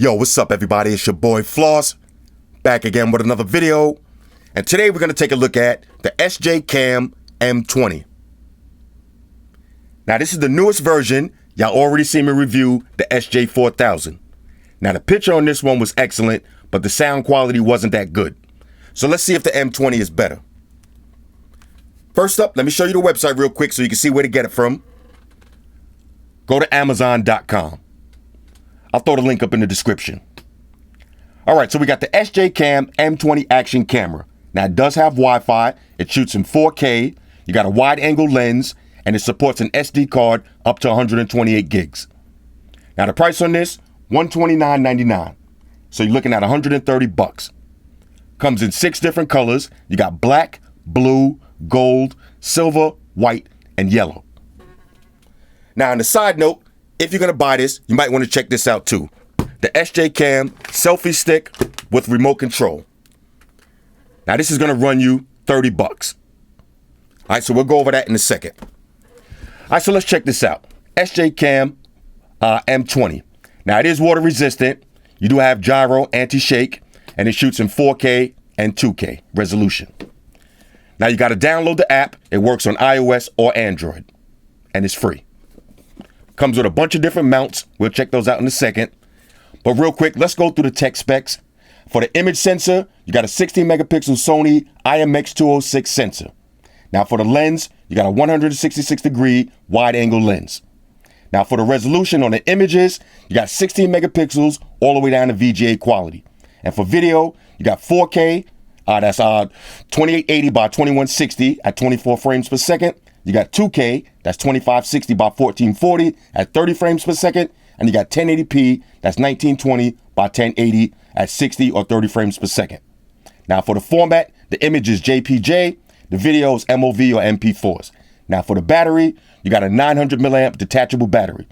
Yo, what's up everybody? It's your boy Floss, back again with another video. And today we're going to take a look at the SJCAM M20. Now this is the newest version. Y'all already seen me review the SJ4000. Now the picture on this one was excellent, but the sound quality wasn't that good. So let's see if the M20 is better. First up, let me show you the website real quick so you can see where to get it from. Go to Amazon.com. I'll throw the link up in the description. All right, so we got the SJCAM M20 action camera. Now it does have Wi-Fi. It shoots in 4K. You got a wide angle lens and it supports an SD card up to 128 gigs. Now the price on this, $129.99. So you're looking at 130 bucks. Comes in 6 different colors. You got black, blue, gold, silver, white, and yellow. Now on the side note, if you're gonna buy this, you might want to check this out too. The SJCAM selfie stick with remote control. Now this is gonna run you 30 bucks. All right, so we'll go over that in a second. All right, so let's check this out. SJCAM M20. Now it is water resistant. You do have gyro, anti-shake, and it shoots in 4K and 2K resolution. Now you gotta download the app. It works on iOS or Android, and it's free. Comes with a bunch of different mounts. We'll check those out in a second. But real quick, let's go through the tech specs. For the image sensor, you got a 16 megapixel Sony IMX206 sensor. Now for the lens, you got a 166 degree wide angle lens. Now for the resolution on the images, you got 16 megapixels all the way down to VGA quality. And for video, you got 4K, that's 2880 by 2160 at 24 frames per second. You got 2K, that's 2560 by 1440 at 30 frames per second. And you got 1080p, that's 1920 by 1080 at 60 or 30 frames per second. Now for the format, the image is JPG, the video is MOV or MP4s. Now for the battery, you got a 900 milliamp detachable battery.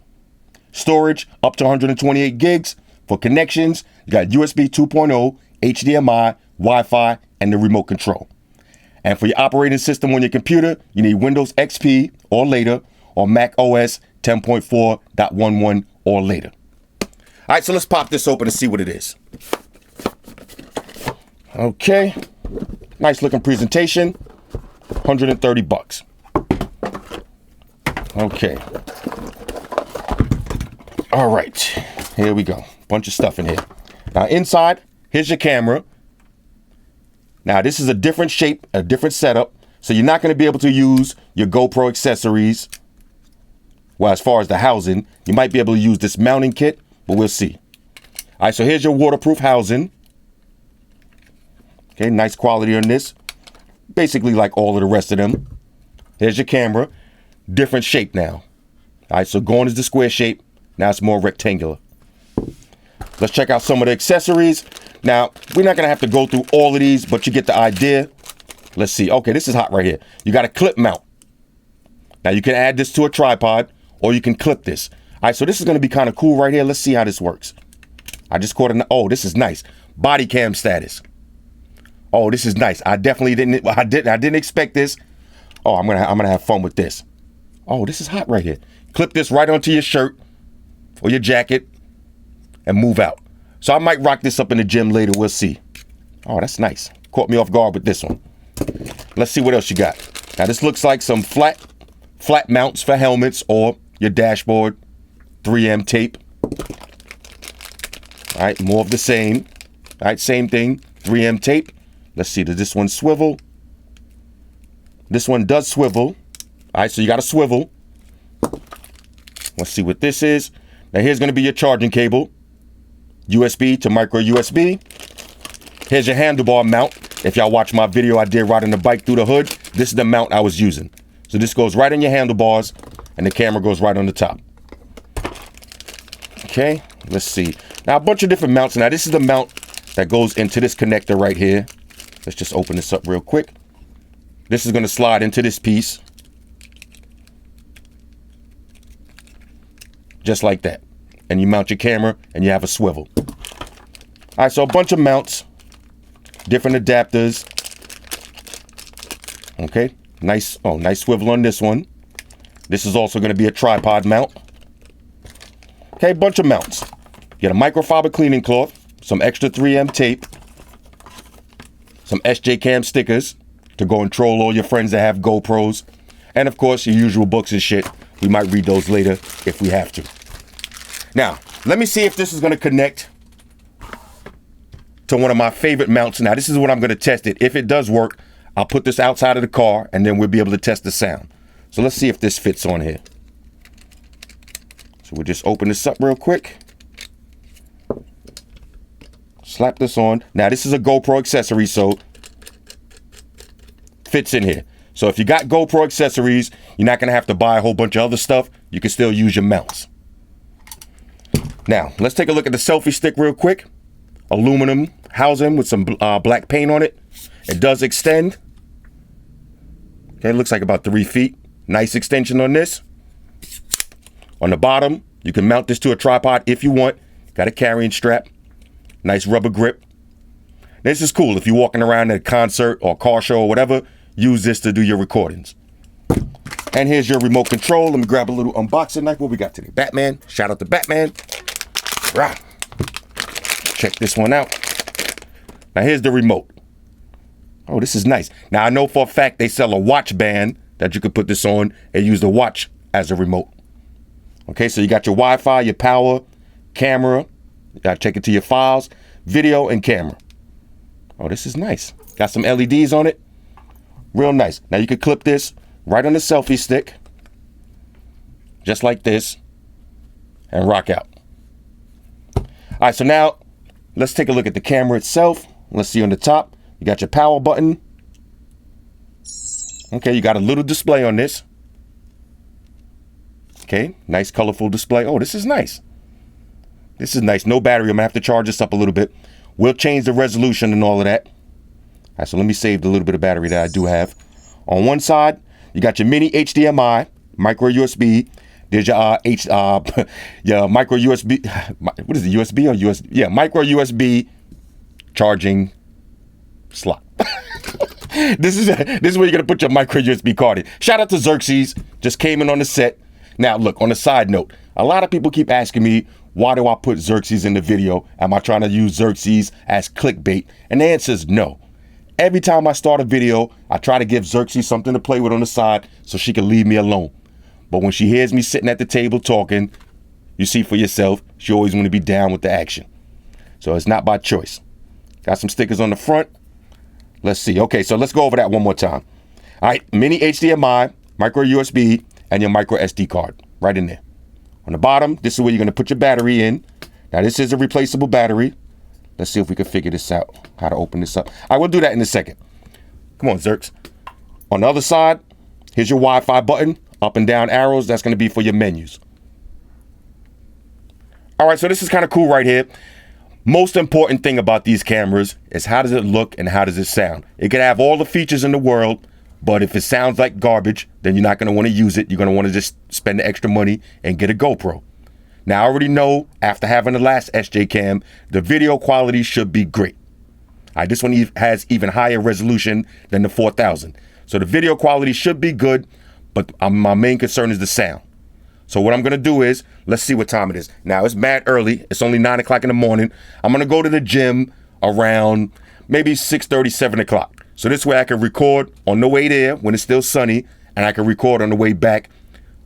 Storage up to 128 gigs. For connections, you got USB 2.0, HDMI, Wi-Fi, and the remote control. And for your operating system on your computer, you need Windows XP or later, or Mac OS 10.4.11 or later. All right, so let's pop this open and see what it is. Okay, nice looking presentation, 130 bucks. Okay. All right, here we go. Bunch of stuff in here. Now inside, here's your camera. Now this is a different shape, a different setup, so you're not going to be able to use your GoPro accessories. Well, as far as the housing, you might be able to use this mounting kit, but we'll see. All right, so here's your waterproof housing. Okay, nice quality on this. Basically like all of the rest of them. Here's your camera. Different shape now. All right, so going is the square shape. Now it's more rectangular. Let's check out some of the accessories. Now, we're not going to have to go through all of these, but you get the idea. Let's see. Okay, this is hot right here. You got a clip mount. Now, you can add this to a tripod, or you can clip this. All right, so this is going to be kind of cool right here. Let's see how this works. I just caught oh, this is nice. Body cam status. Oh, this is nice. I definitely didn't expect this. Oh, I'm gonna have fun with this. Oh, this is hot right here. Clip this right onto your shirt or your jacket and move out. So I might rock this up in the gym later. We'll see. Oh, that's nice. Caught me off guard with this one. Let's see what else you got. Now this looks like some flat mounts for helmets or your dashboard. 3M tape. All right, more of the same. All right, same thing. 3M tape. Let's see, does this one swivel? This one does swivel. All right, so you got a swivel. Let's see what this is. Now here's going to be your charging cable. USB to micro USB. Here's your handlebar mount. If y'all watch my video I did riding the bike through the hood, this is the mount I was using. So this goes right in your handlebars and the camera goes right on the top. Okay, let's see. Now a bunch of different mounts. Now this is the mount that goes into this connector right here. Let's just open this up real quick. This is going to slide into this piece. Just like that. And you mount your camera and you have a swivel. All right, so a bunch of mounts, different adapters. Okay, nice swivel on this one. This is also going to be a tripod mount. Okay, bunch of mounts. Get a microfiber cleaning cloth, some extra 3M tape, some SJCAM stickers to go and troll all your friends that have GoPros, and of course your usual books and shit. We might read those later if we have to. Now, let me see if this is going to connect to one of my favorite mounts. Now, this is what I'm going to test it. If it does work, I'll put this outside of the car and then we'll be able to test the sound. So let's see if this fits on here. So we'll just open this up real quick. Slap this on. Now, this is a GoPro accessory, so fits in here. So if you got GoPro accessories, you're not going to have to buy a whole bunch of other stuff. You can still use your mounts. Now, let's take a look at the selfie stick real quick. Aluminum housing with some black paint on it. It does extend. Okay, it looks like about 3 feet. Nice extension on this. On the bottom, you can mount this to a tripod if you want. Got a carrying strap. Nice rubber grip. This is cool if you're walking around at a concert or car show or whatever. Use this to do your recordings. And here's your remote control. Let me grab a little unboxing knife. What we got today? Batman. Shout out to Batman. Rah. Check this one out. Now here's the remote. Oh, this is nice. Now I know for a fact they sell a watch band that you could put this on and use the watch as a remote. Okay, so you got your Wi-Fi, your power, camera. You gotta check it to your files, video, and camera. Oh, this is nice. Got some LEDs on it. Real nice. Now you can clip this right on the selfie stick, just like this, and rock out. All right, so now let's take a look at the camera itself. Let's see on the top, you got your power button. Okay, you got a little display on this. Okay, nice colorful display. Oh, this is nice. This is nice. No battery. I'm gonna have to charge this up a little bit. We'll change the resolution and all of that. All right, so let me save the little bit of battery that I do have. On one side, you got your mini HDMI, micro USB. There's your your micro USB. What is it? USB or USB? Yeah, micro USB charging slot. This is where you're gonna put your micro USB card in. Shout out to Xerxes. Just came in on the set. Now, look, on a side note, a lot of people keep asking me, why do I put Xerxes in the video? Am I trying to use Xerxes as clickbait? And the answer is no. Every time I start a video, I try to give Xerxes something to play with on the side so she can leave me alone. But when she hears me sitting at the table talking, you see for yourself, she always want to be down with the action. So it's not by choice. Got some stickers on the front. Let's see. Okay, so let's go over that one more time. All right, mini HDMI, micro USB, and your micro SD card right in there. On the bottom, this is where you're going to put your battery in. Now, this is a replaceable battery. Let's see if we can figure this out, how to open this up. I will do that in a second. Come on, Zerx. On the other side, here's your Wi-Fi button, up and down arrows. That's going to be for your menus. All right, so this is kind of cool right here. Most important thing about these cameras is how does it look and how does it sound? It can have all the features in the world, but if it sounds like garbage, then you're not going to want to use it. You're going to want to just spend the extra money and get a GoPro. Now, I already know after having the last SJCAM, the video quality should be great. This one has even higher resolution than the 4000. So the video quality should be good, but my main concern is the sound. So what I'm going to do is, let's see what time it is. Now, it's mad early. It's only 9 o'clock in the morning. I'm going to go to the gym around maybe 6:30, 7 o'clock. So this way I can record on the way there when it's still sunny, and I can record on the way back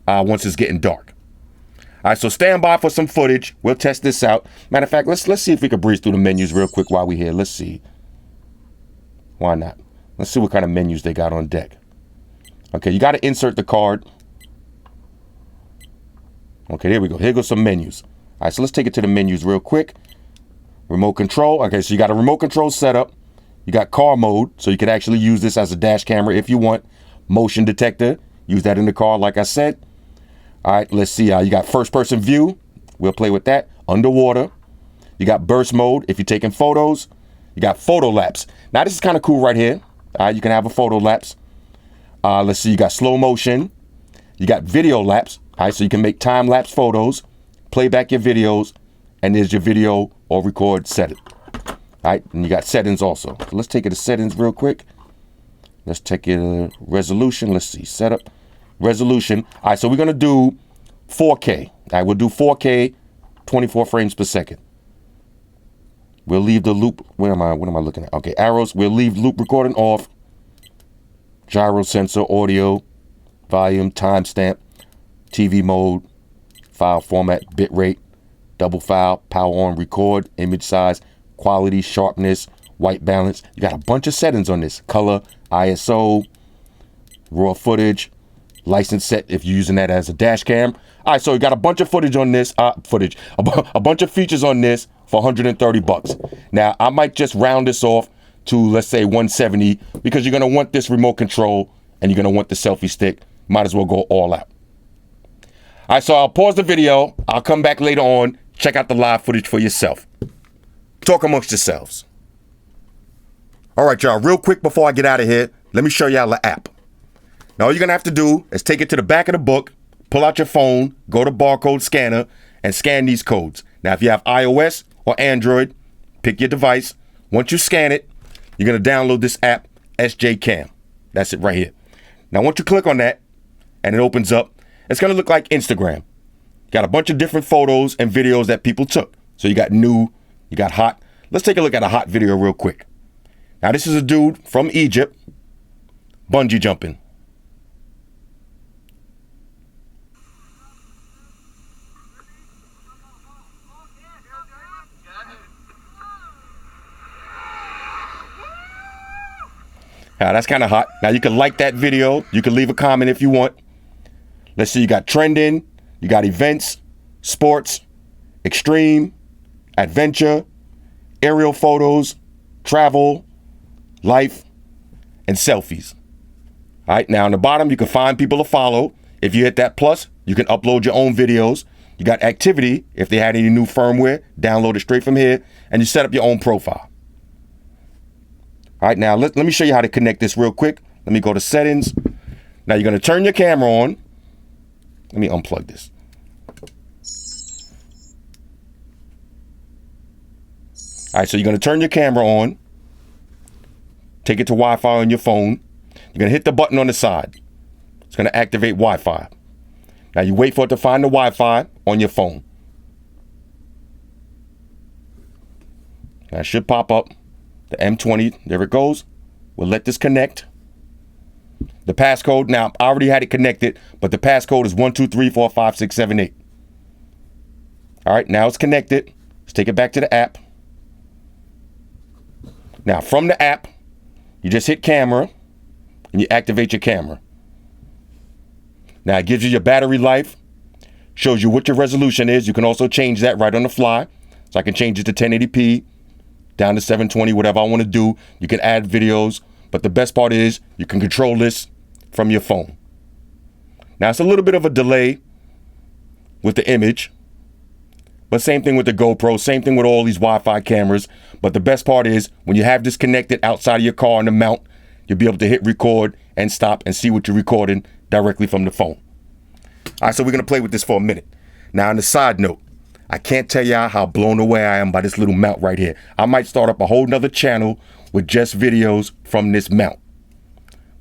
once it's getting dark. All right, so stand by for some footage. We'll test this out. Matter of fact, let's see if we can breeze through the menus real quick while we're here. Let's see. Why not? Let's see what kind of menus they got on deck. Okay, you got to insert the card. Okay, there we go. Here goes some menus. All right, so let's take it to the menus real quick. Remote control. Okay, so you got a remote control setup. You got car mode, so you could actually use this as a dash camera if you want. Motion detector. Use that in the car, like I said. All right, let's see. You got first person view. We'll play with that. Underwater. You got burst mode if you're taking photos. You got photo lapse. Now, this is kind of cool right here. All right, you can have a photo lapse. Let's see. You got slow motion. You got video lapse. All right, so you can make time-lapse photos, play back your videos, and there's your video or record setting. All right, and you got settings also. So let's take it to settings real quick. Let's take it to resolution. Let's see, setup, resolution. All right, so we're going to do 4K. All right, we'll do 4K 24 frames per second. We'll leave the loop. What am I looking at? Okay, arrows. We'll leave loop recording off. Gyro sensor, audio, volume, timestamp, TV mode, file format, bitrate, double file, power on, record, image size, quality, sharpness, white balance. You got a bunch of settings on this. Color, ISO, raw footage, license set if you're using that as a dash cam. All right, so you got a bunch of footage on this, a bunch of features on this for 130 bucks. Now, I might just round this off to, let's say, 170, because you're gonna want this remote control and you're gonna want the selfie stick. Might as well go all out. All right, so I'll pause the video. I'll come back later on, check out the live footage for yourself. Talk amongst yourselves. All right, y'all, real quick before I get out of here, let me show y'all the app. Now, all you're gonna have to do is take it to the back of the book, pull out your phone, go to barcode scanner, and scan these codes. Now, if you have iOS or Android, pick your device. Once you scan it, you're gonna download this app, SJCAM. That's it right here. Now, once you click on that and it opens up, it's gonna look like Instagram. Got a bunch of different photos and videos that people took. So you got new, you got hot. Let's take a look at a hot video real quick. Now, this is a dude from Egypt, bungee jumping. Now, that's kind of hot. Now, you can like that video. You can leave a comment if you want. Let's see, you got trending, you got events, sports, extreme, adventure, aerial photos, travel, life, and selfies. All right, now on the bottom, you can find people to follow. If you hit that plus, you can upload your own videos. You got activity. If they had any new firmware, download it straight from here, and you set up your own profile. All right, now let me show you how to connect this real quick. Let me go to settings. Now you're gonna turn your camera on. Let me unplug this. All right, so you're gonna turn your camera on. Take it to Wi-Fi on your phone. You're gonna hit the button on the side. It's gonna activate Wi-Fi. Now you wait for it to find the Wi-Fi on your phone. Now it should pop up. The M20, there it goes. We'll let this connect. The passcode, now I already had it connected, but the passcode is 1234567 All right, now it's connected. Let's take it back to the app. Now from the app, you just hit camera and you activate your camera. Now it gives you your battery life, shows you what your resolution is. You can also change that right on the fly. So I can change it to 1080p, down to 720, whatever I want to do. You can add videos, but the best part is you can control this from your phone. Now it's a little bit of a delay with the image, but same thing with the GoPro, same thing with all these Wi-Fi cameras. But the best part is when you have this connected outside of your car on the mount, you'll be able to hit record and stop and see what you're recording directly from the phone. All right, so we're gonna play with this for a minute. Now on the side note, I can't tell y'all how blown away I am by this little mount right here. I might start up a whole nother channel with just videos from this mount.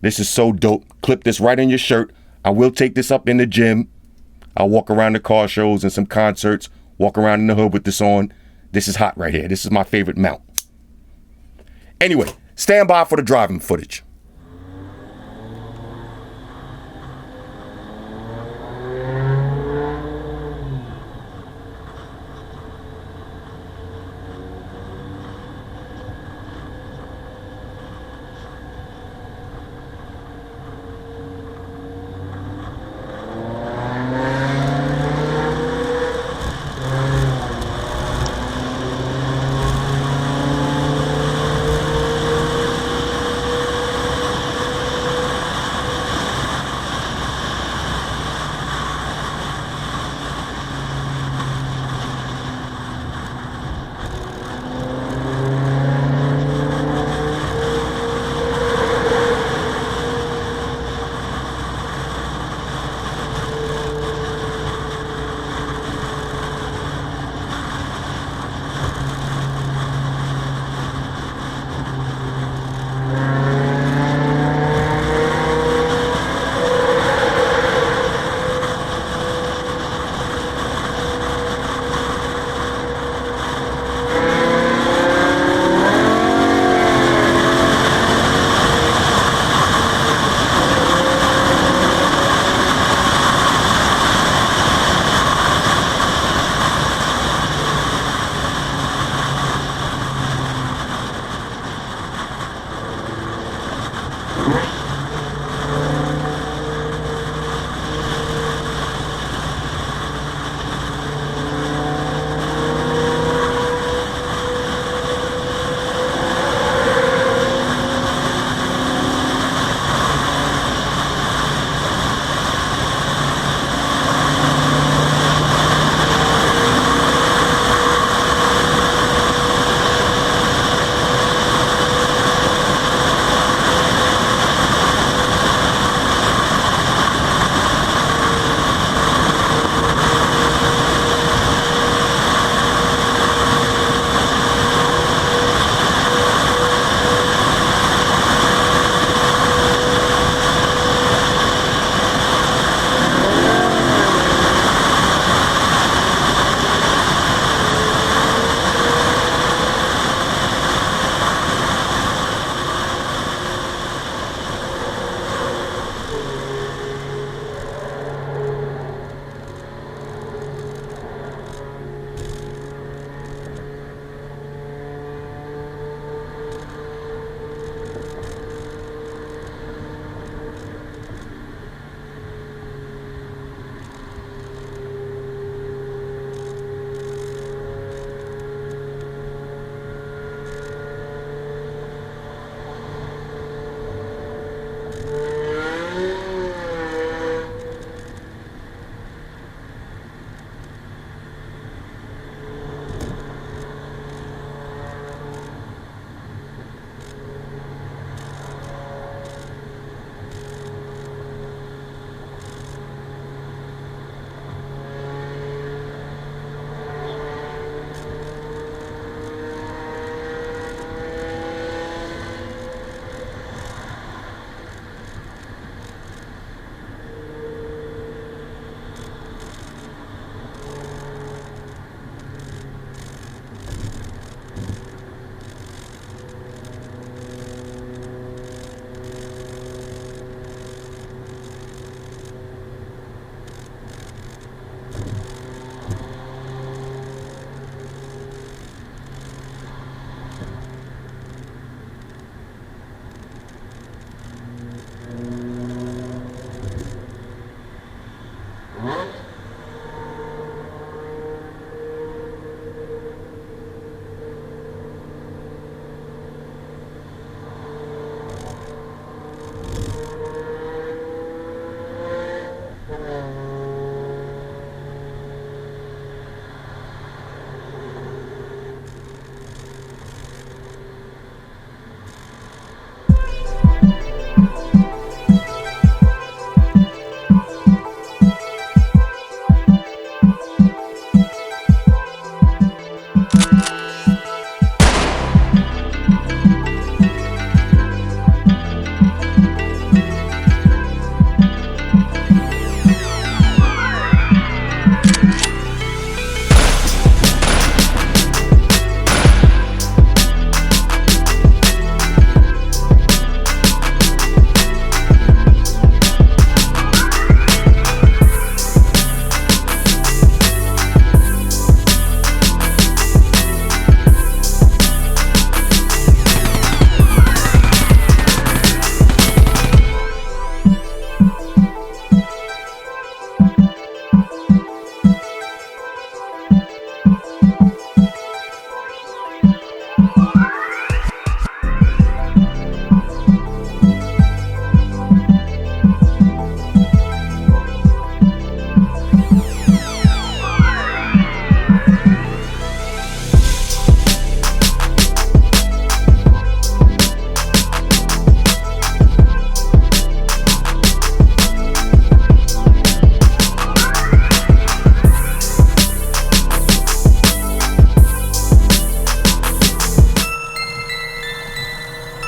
This is so dope. Clip this right on your shirt. I will take this up in the gym. I'll walk around the car shows and some concerts, walk around in the hood with this on. This is hot right here. This is my favorite mount. Anyway, stand by for the driving footage.